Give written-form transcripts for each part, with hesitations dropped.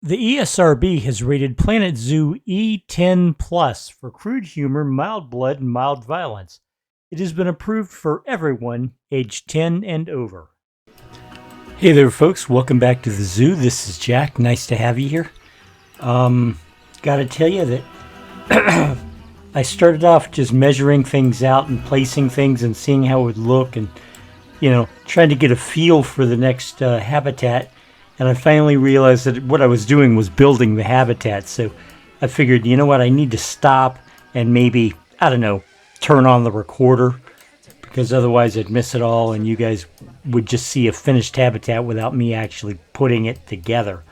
The ESRB has rated Planet Zoo E10 Plus for crude humor, mild blood, and mild violence. It has been approved for everyone aged 10 and over. Hey there, folks. Welcome back to the zoo. This is Jack. Nice to have you here. Gotta tell you that I started off just measuring things out and placing things and seeing how it would look and, trying to get a feel for the next habitat. And I finally realized that what I was doing was building the habitat. So I figured, you know what, I need to stop and maybe, I don't know, turn on the recorder, because otherwise I'd miss it all and you guys would just see a finished habitat without me actually putting it together.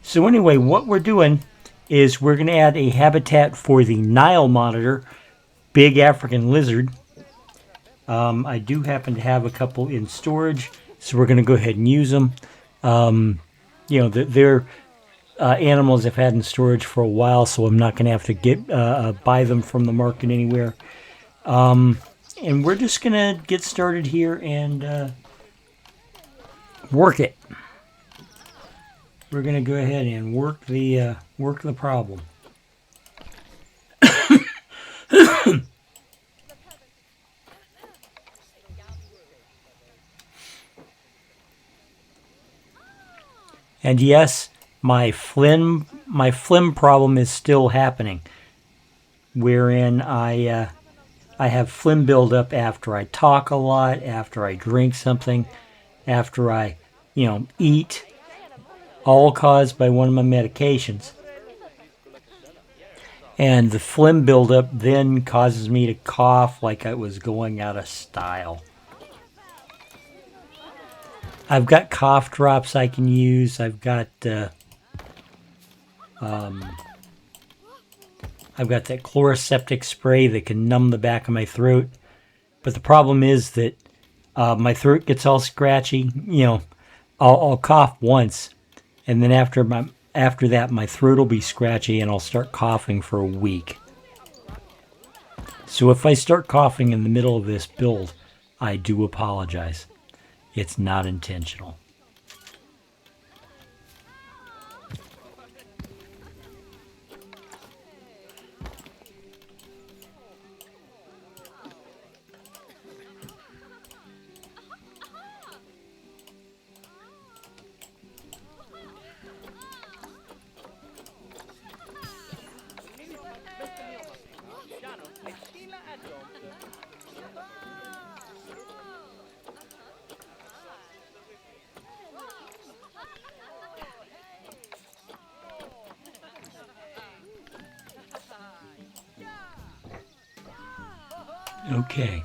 So anyway, what we're doing is we're going to add a habitat for the Nile monitor, big African lizard. I do happen to have a couple in storage, so we're going to go ahead and use them. They're animals I've had in storage for a while, so I'm not going to have to buy them from the market anywhere. And we're just going to get started here and work it. We're going to go ahead and work the problem. And yes, my phlegm problem is still happening, wherein I have phlegm buildup after I talk a lot, after I drink something, after I, eat, all caused by one of my medications. And the phlegm buildup then causes me to cough like I was going out of style. I've got cough drops I can use. I've got that chloroseptic spray that can numb the back of my throat. But the problem is that my throat gets all scratchy. I'll cough once, and then after that, my throat will be scratchy, and I'll start coughing for a week. So if I start coughing in the middle of this build, I do apologize. It's not intentional. Okay.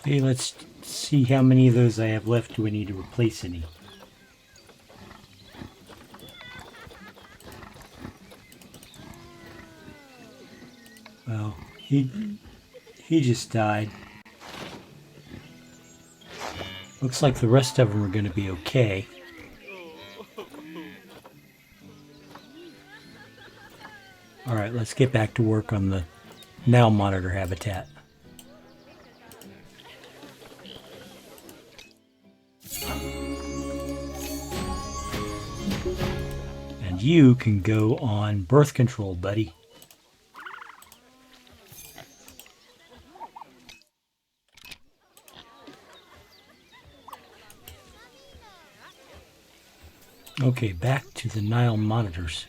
Okay, let's see how many of those I have left. Do I need to replace any? Well, he just died. Looks like the rest of them are going to be okay. Alright, let's get back to work on the Nile monitor habitat. And you can go on birth control, buddy. Okay, back to the Nile monitors.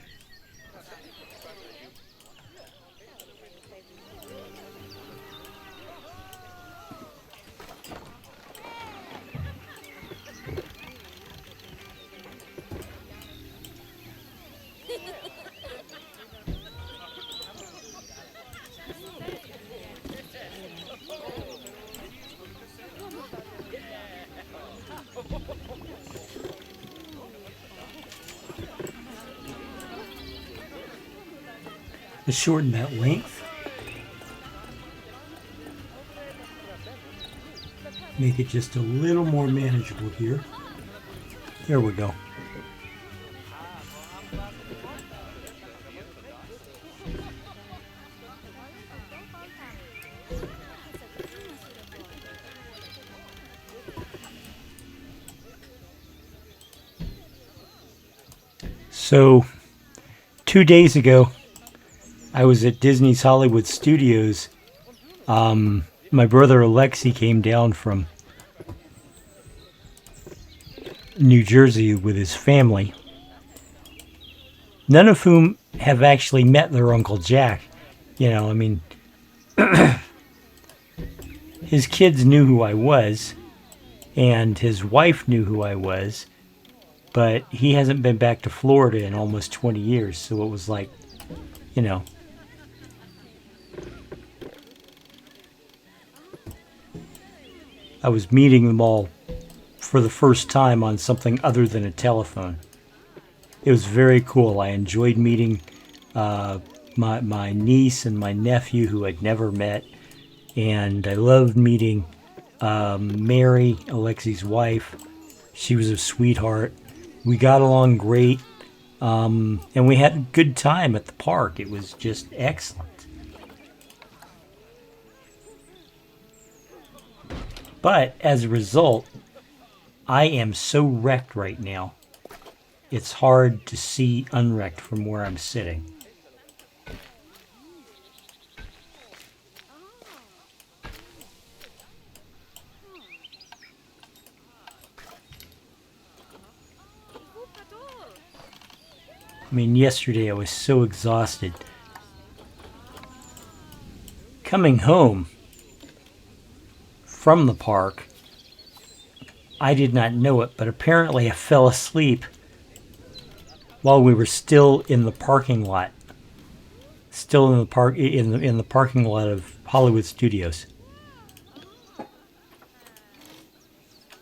To shorten that length, make it just a little more manageable here. There we go. So, 2 days ago, I was at Disney's Hollywood Studios. My brother Alexi came down from New Jersey with his family, none of whom have actually met their Uncle Jack. You know, I mean, his kids knew who I was, and his wife knew who I was, but he hasn't been back to Florida in almost 20 years, so it was like, you know. I was meeting them all for the first time on something other than a telephone. It was very cool. I enjoyed meeting my niece and my nephew who I'd never met, and I loved meeting Mary, Alexi's wife. She was a sweetheart. We got along great, and we had a good time at the park. It was just excellent. But as a result, I am so wrecked right now. It's hard to see unwrecked from where I'm sitting. I mean, yesterday I was so exhausted. Coming home from the park, I did not know it, but apparently I fell asleep while we were still in the parking lot. Still in the parking lot of Hollywood Studios.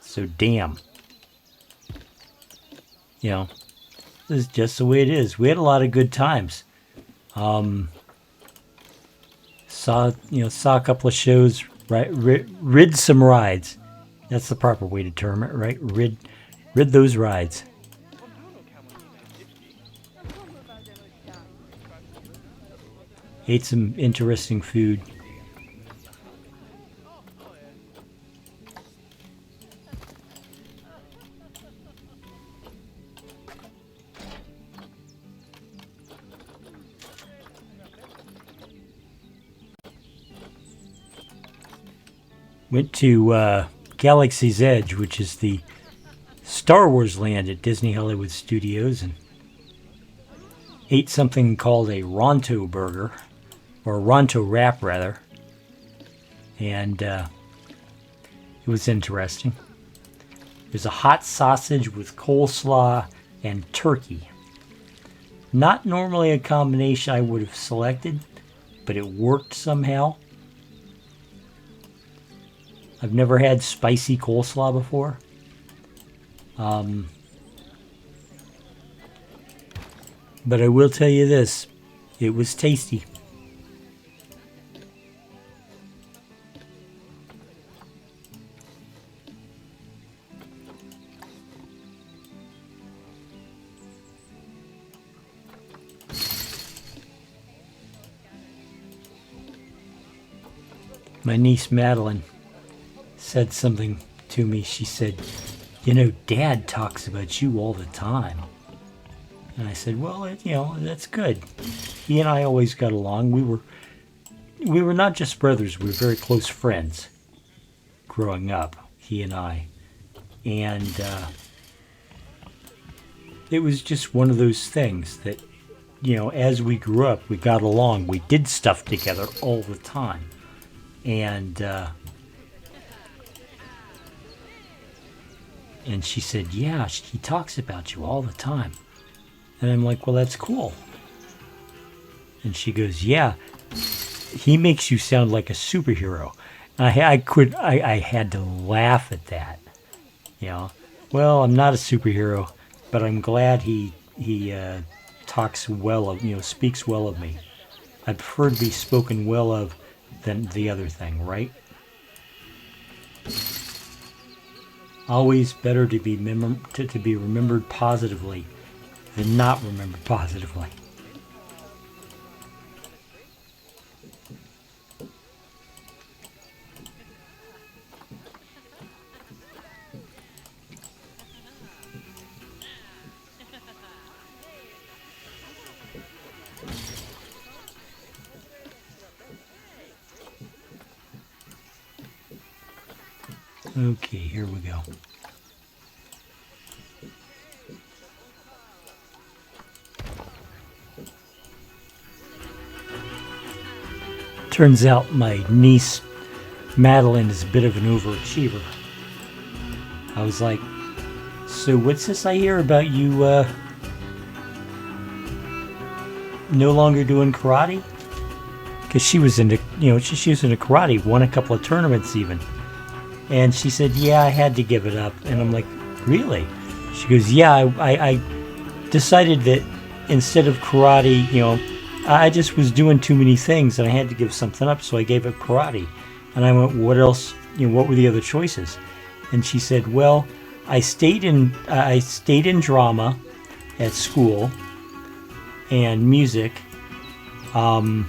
So damn. You know, this is just the way it is. We had a lot of good times. Saw a couple of shows, right? Rid some rides. That's the proper way to term it, right? Rid those rides. Ate some interesting food. Went to Galaxy's Edge, which is the Star Wars land at Disney Hollywood Studios, and ate something called a Ronto burger, or a Ronto wrap rather, and it was interesting. There's a hot sausage with coleslaw and turkey. Not normally a combination I would have selected, but it worked somehow. I've never had spicy coleslaw before. But I will tell you this, it was tasty. My niece Madeline said something to me. She said, "You know, Dad talks about you all the time." And I said, "Well, that's good." He and I always got along. We were not just brothers. We were very close friends growing up, he and I. And it was just one of those things that, as we grew up, we got along. We did stuff together all the time. And she said, yeah, he talks about you all the time. And I'm like, well, that's cool. And she goes, yeah, he makes you sound like a superhero. And I had to laugh at that. You know, well, I'm not a superhero, but I'm glad he talks well of, speaks well of me. I prefer to be spoken well of than the other thing, right? Always better to be to be remembered positively than not remembered positively. Okay, here we go. Turns out my niece Madeline is a bit of an overachiever. I was like, so what's this I hear about you no longer doing karate? Because she was into, she was into karate, won a couple of tournaments even. And she said, yeah, I had to give it up. And I'm like, really? She goes, yeah, I decided that instead of karate, I just was doing too many things and I had to give something up, so I gave up karate. And I went, what else, what were the other choices? And she said, well, I stayed in drama at school and music. I'm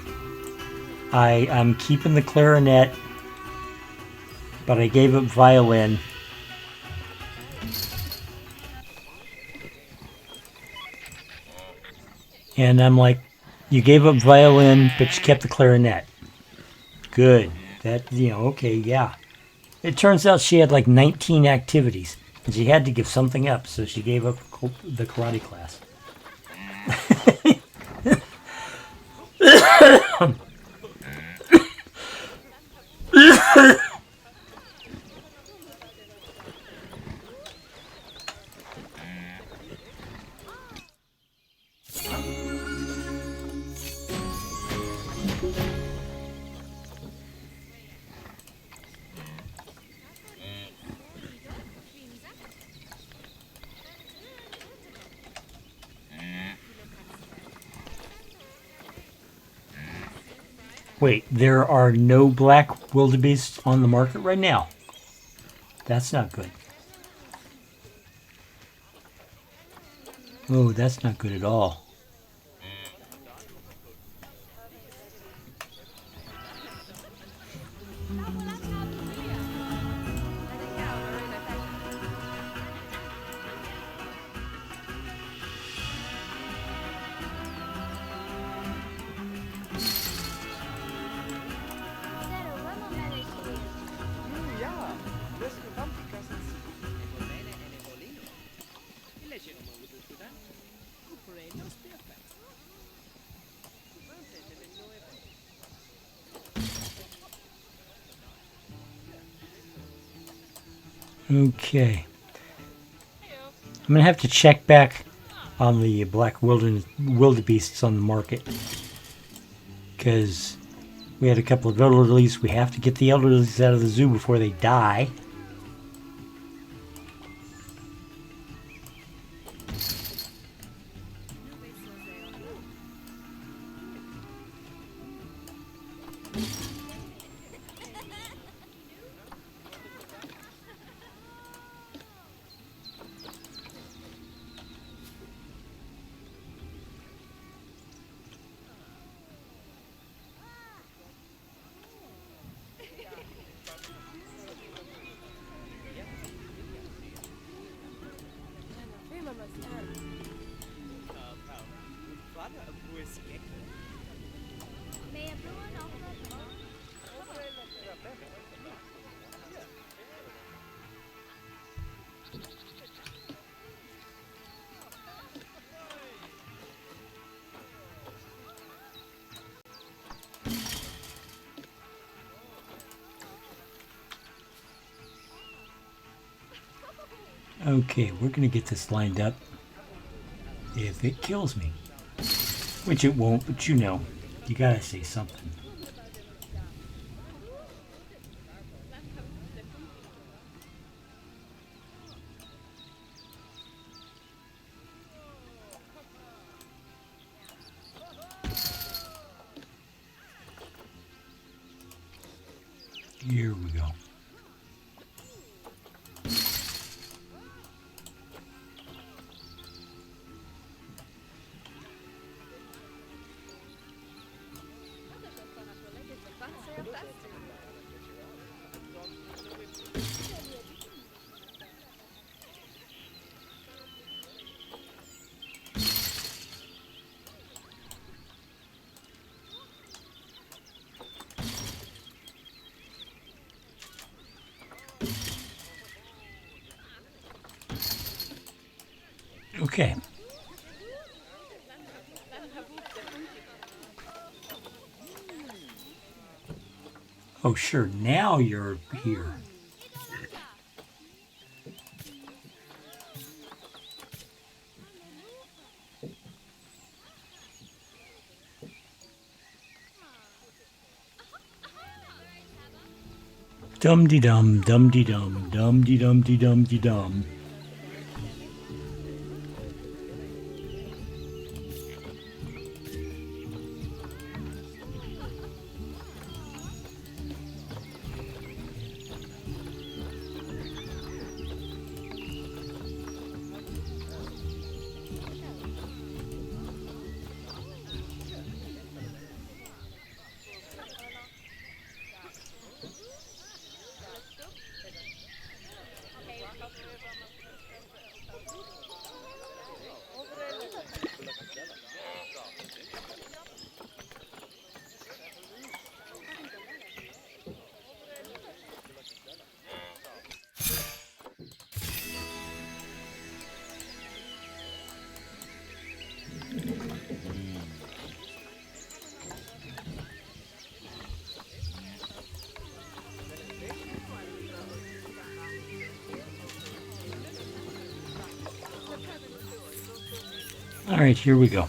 keeping the clarinet, but I gave up violin. And I'm like, you gave up violin, but you kept the clarinet. Good. That, okay, yeah. It turns out she had like 19 activities, and she had to give something up, so she gave up the karate class. Wait, there are no black wildebeests on the market right now? That's not good. Oh, that's not good at all. Okay. I'm going to have to check back on the black wildebeests on the market. Because we had a couple of elderlies. We have to get the elderlies out of the zoo before they die. Okay, we're going to get this lined up if it kills me. Which it won't, but you know, you gotta say something. Here we go. Okay. Oh, sure. Now you're here. Dum de dum, dum de dum, dum de dum de dum de dum. All right, here we go.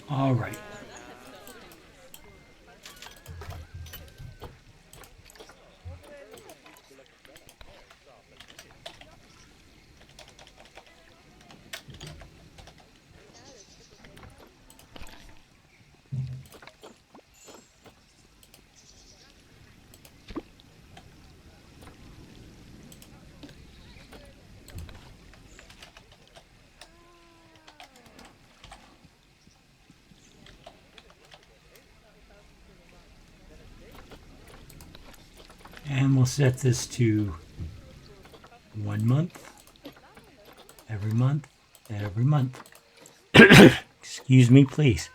All right. And we'll set this to 1 month, every month, every month. Excuse me, please.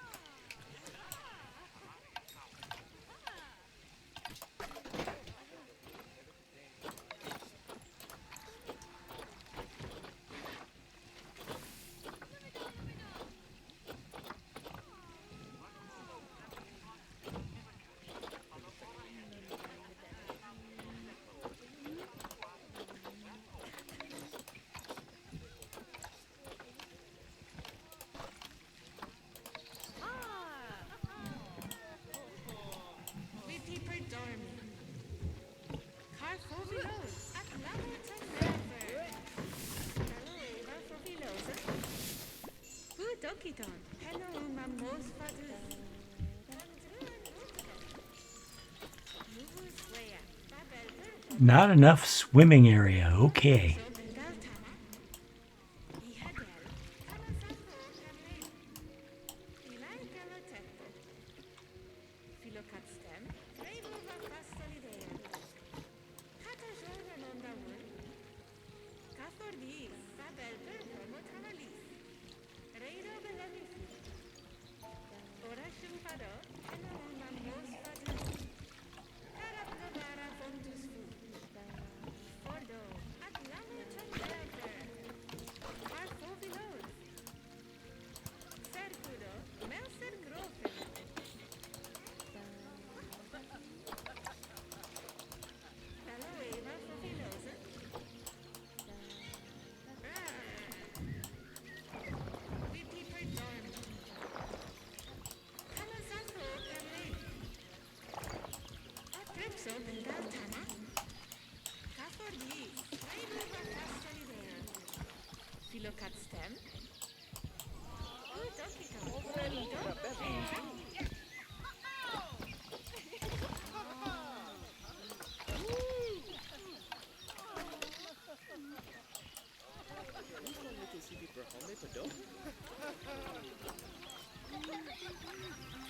Not enough swimming area. Okay.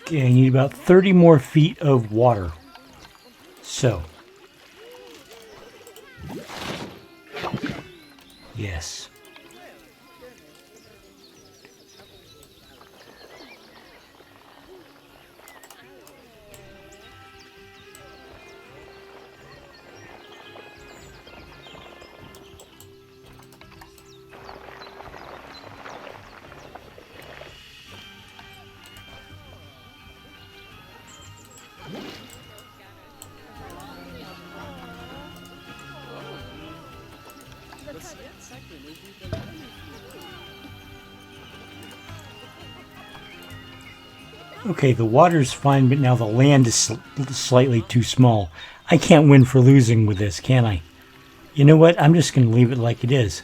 Okay, I need about 30 more feet of water. So, yes. Okay, the water's fine, but now the land is slightly too small. I can't win for losing with this, can I? You know what? I'm just going to leave it like it is.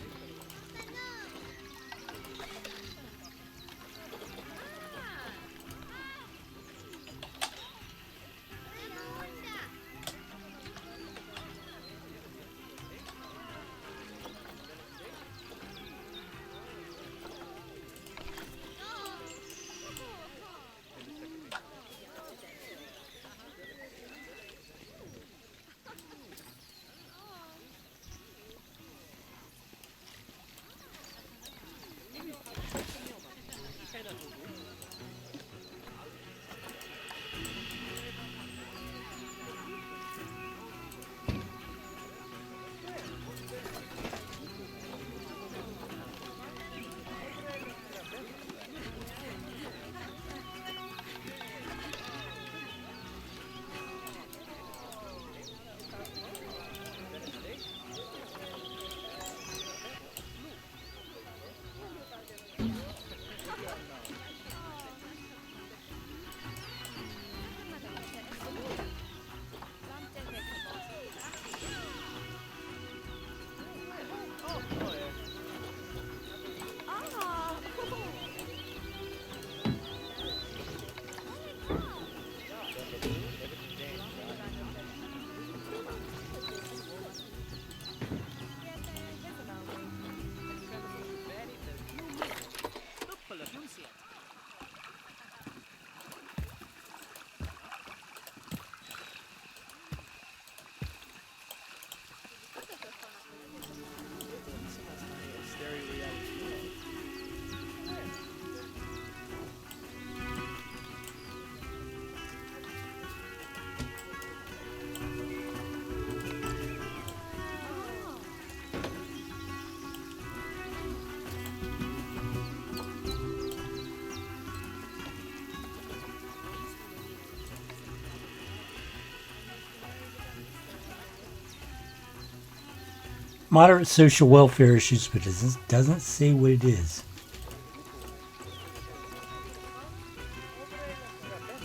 Moderate social welfare issues, but it doesn't say what it is.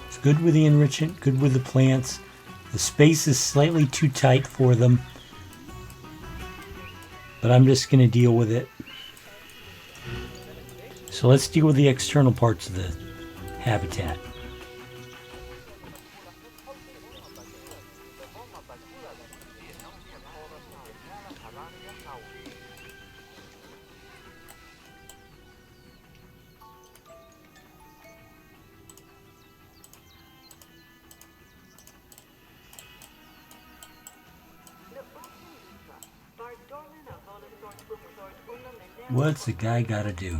It's good with the enrichment, good with the plants. The space is slightly too tight for them, but I'm just going to deal with it. So let's deal with the external parts of the habitat. What's the guy gotta do?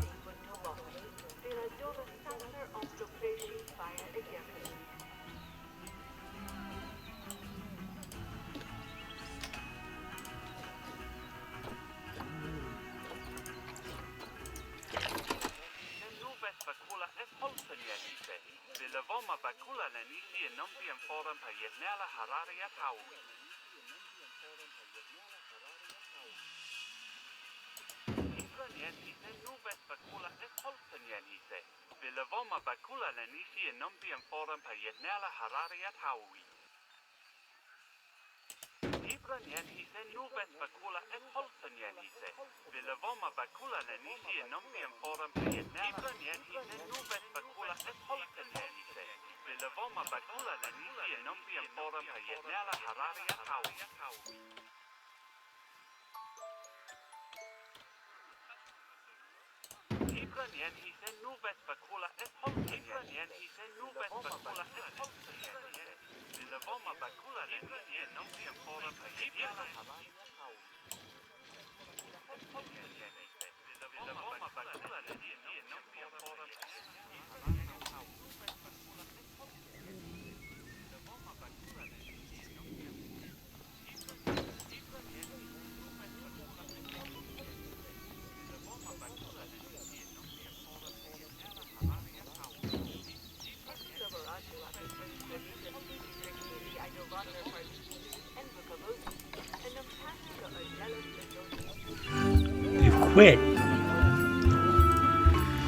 They've quit.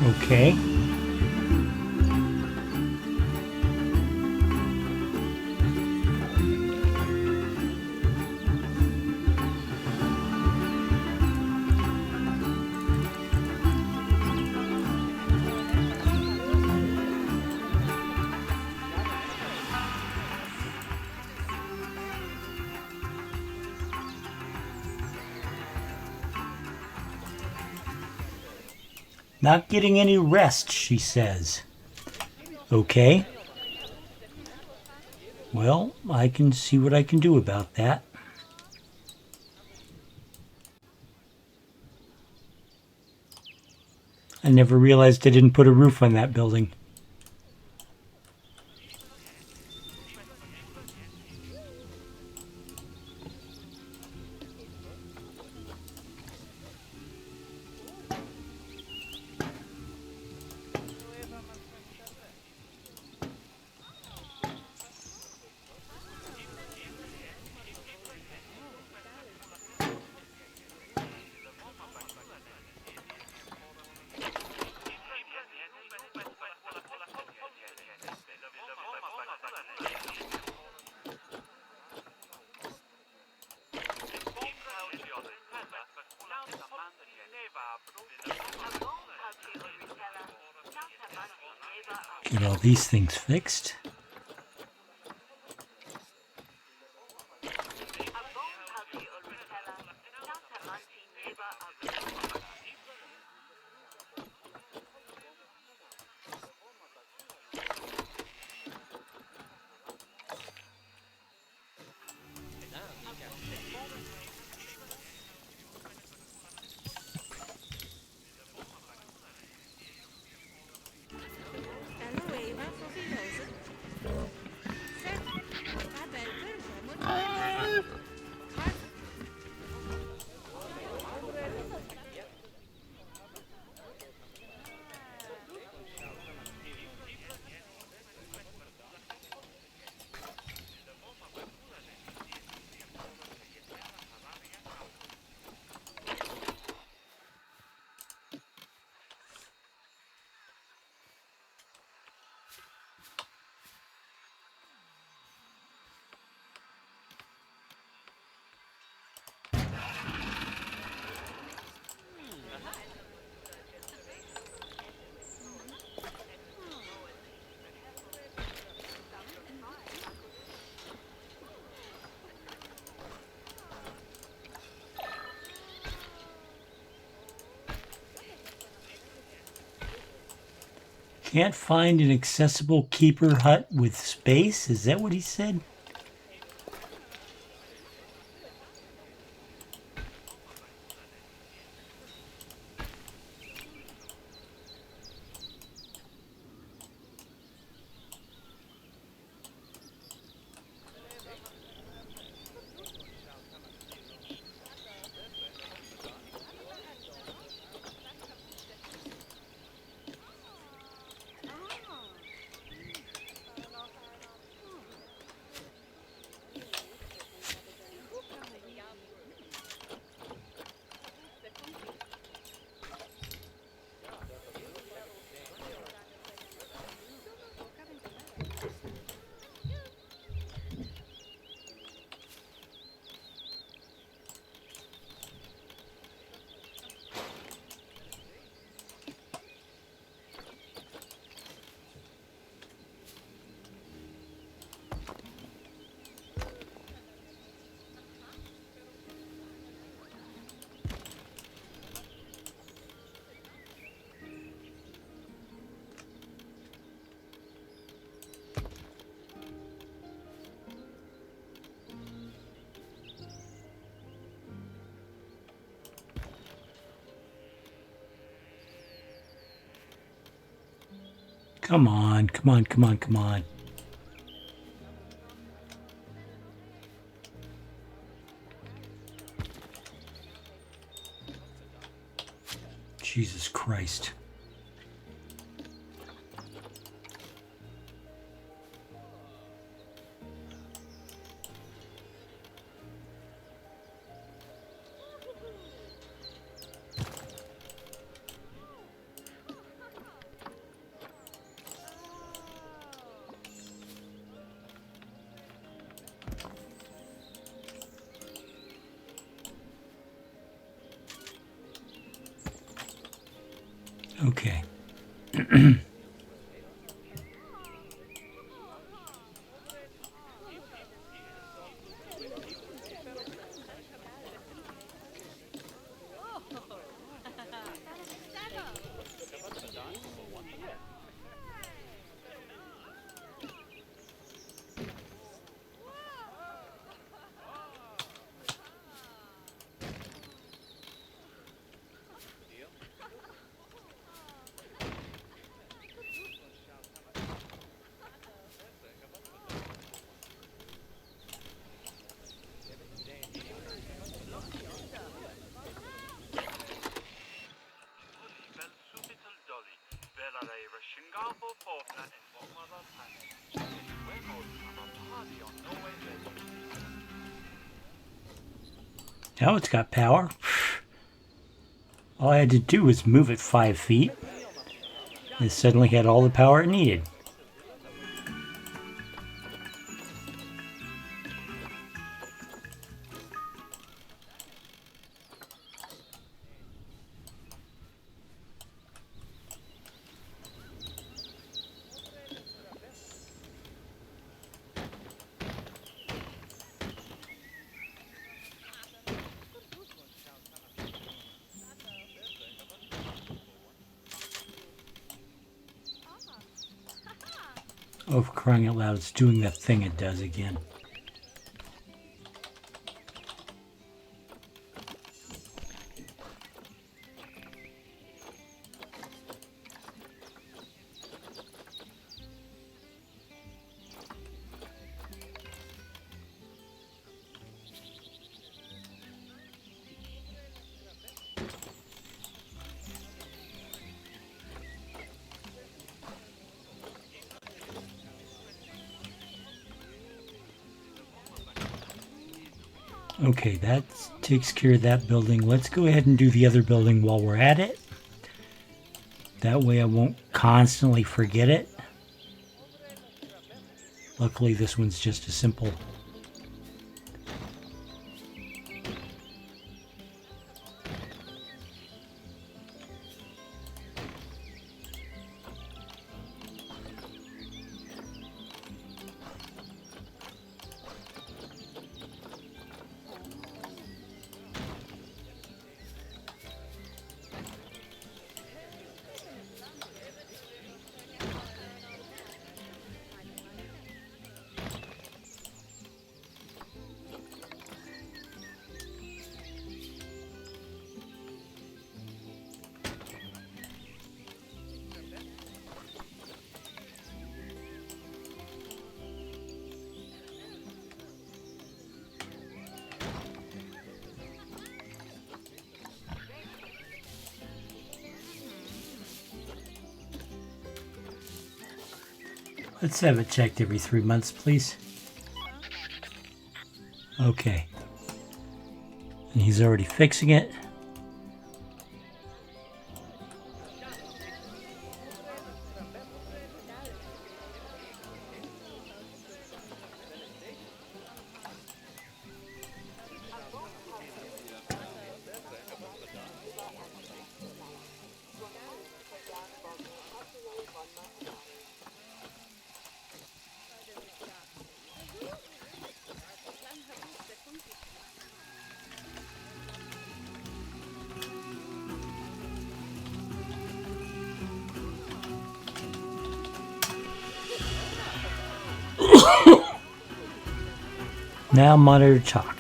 Okay. Not getting any rest, she says. Okay. Well, I can see what I can do about that. I never realized I didn't put a roof on that building. Get all these things fixed. Can't find an accessible keeper hut with space? Is that what he said? Come on, come on, come on, come on. Jesus Christ. Okay. Now it's got power. All I had to do was move it 5 feet. It suddenly had all the power it needed. Oh, for crying out loud, it's doing that thing it does again. Okay, that takes care of that building. Let's go ahead and do the other building while we're at it. That way I won't constantly forget it. Luckily, this one's just a simple. Let's have it checked every 3 months, please. Okay. And he's already fixing it. Now monitor chalk.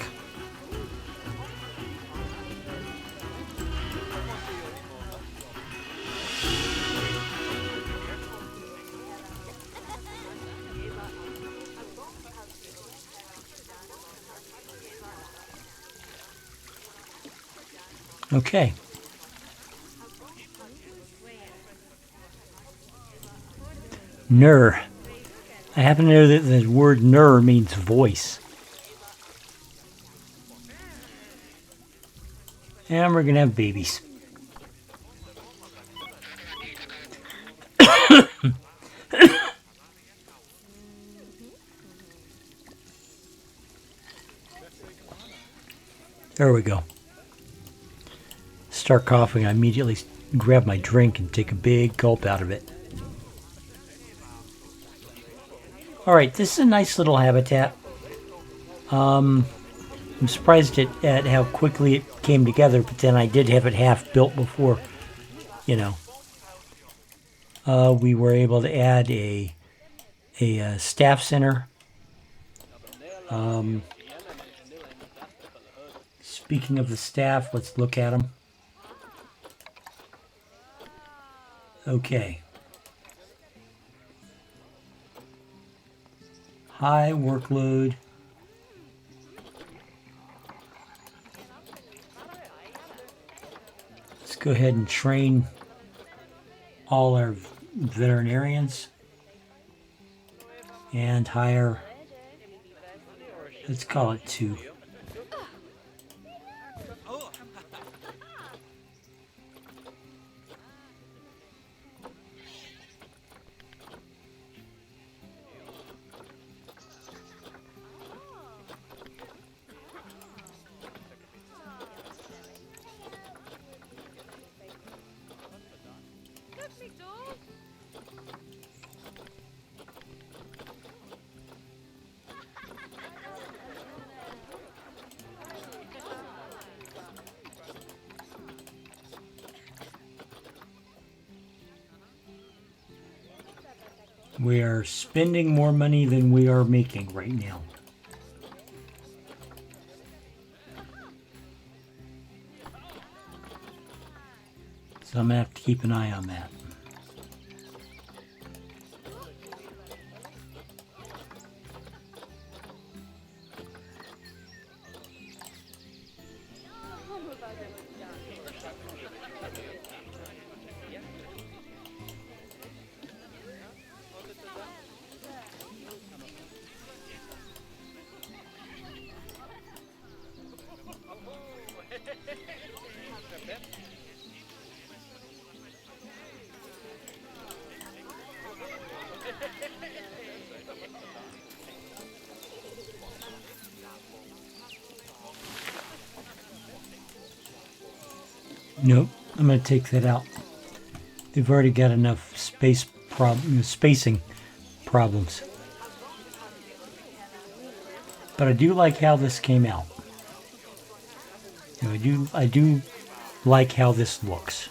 Okay. Ner. I happen to know that the word ner means voice. And we're going to have babies. There we go. Start coughing, I immediately grab my drink and take a big gulp out of it. Alright, this is a nice little habitat. I'm surprised at how quickly it came together, but then I did have it half built before, you know. We were able to add a staff center. Speaking of the staff, let's look at them. Okay. High workload. Let's go ahead and train all our veterinarians and hire, let's call it 2. We are spending more money than we are making right now. So I'm going to have to keep an eye on that. Nope, I'm going to take that out. They've already got enough spacing problems. But I do like how this came out. I do like how this looks.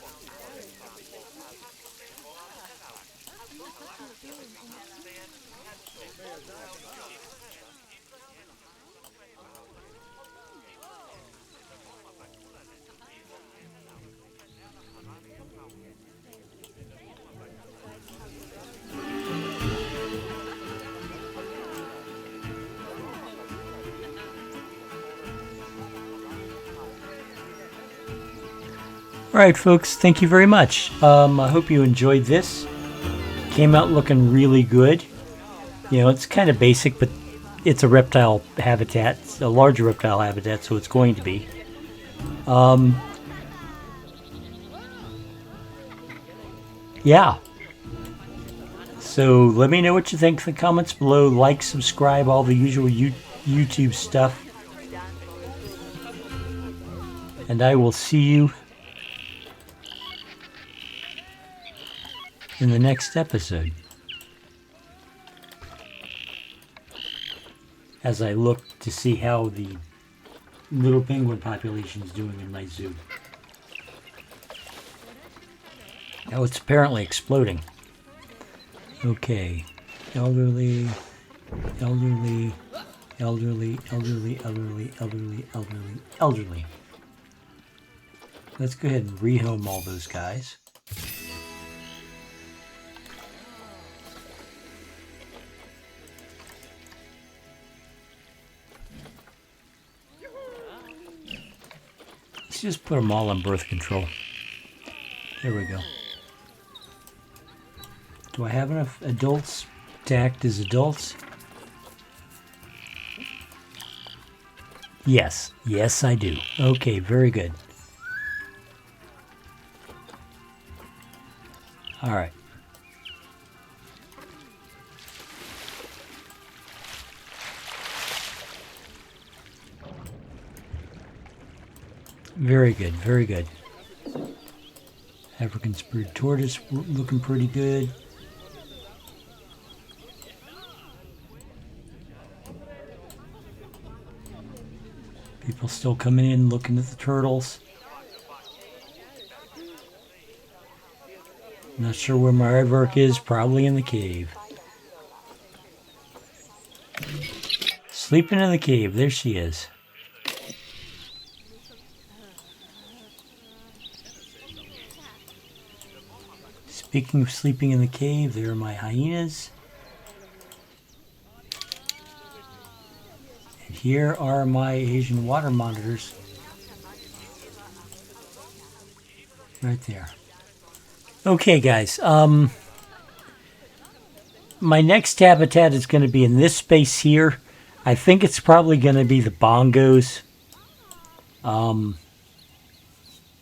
Alright folks, thank you very much. I hope you enjoyed this. Came out looking really good. You know, it's kind of basic, but it's a reptile habitat. It's a larger reptile habitat, so it's going to be. Yeah. So let me know what you think in the comments below. Like, subscribe, all the usual YouTube stuff. And I will see you in the next episode as I look to see how the little penguin population is doing in my zoo. Now it's apparently exploding. Okay. Elderly, elderly, elderly, elderly, elderly, elderly, elderly, elderly. Let's go ahead and rehome all those guys. Let's just put them all on birth control. There we go. Do I have enough adults to act as adults? Yes. Yes, I do. Okay, very good. All right. Very good, very good. African spurred tortoise looking pretty good. People still coming in looking at the turtles. Not sure where my aardvark is, probably in the cave. Sleeping in the cave, there she is. Speaking of sleeping in the cave, there are my hyenas. And here are my Asian water monitors. Right there. Okay, guys. My next habitat is going to be in this space here. I think it's probably going to be the bongos.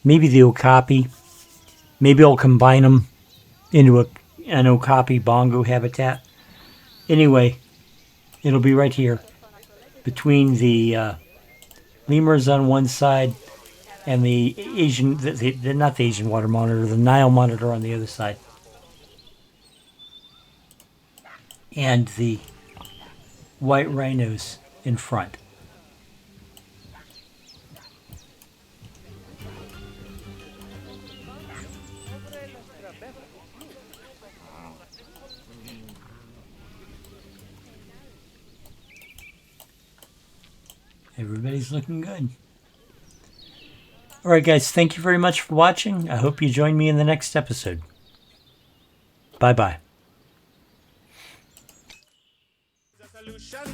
Maybe the okapi. Maybe I'll combine them into an okapi bongo habitat. Anyway, it'll be right here between the lemurs on one side and the Asian, not the Asian water monitor, the Nile monitor on the other side. And the white rhinos in front. Everybody's looking good. Alright guys, thank you very much for watching. I hope you join me in the next episode. Bye-bye.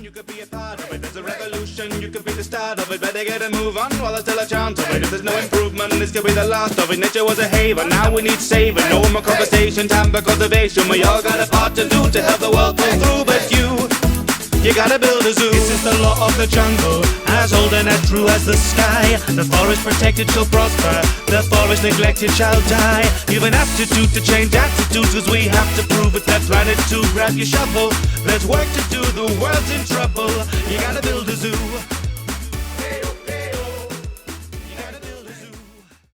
You could be a part of it. There's a revolution, you could be the start of it. Better get a move on while there's still a chance of it. If there's no improvement, this could be the last of it. Nature was a haven, now we need saving. No more conversation, time for cultivation. We all got a part to do to help the world pull through. But you gotta build a zoo. This is the law of the jungle, as old and as true as the sky. The forest protected shall prosper, the forest neglected shall die. Give an aptitude to change attitudes, cause we have to prove it. That planet to grab your shovel. There's work to do, the world's in trouble. You gotta build a zoo.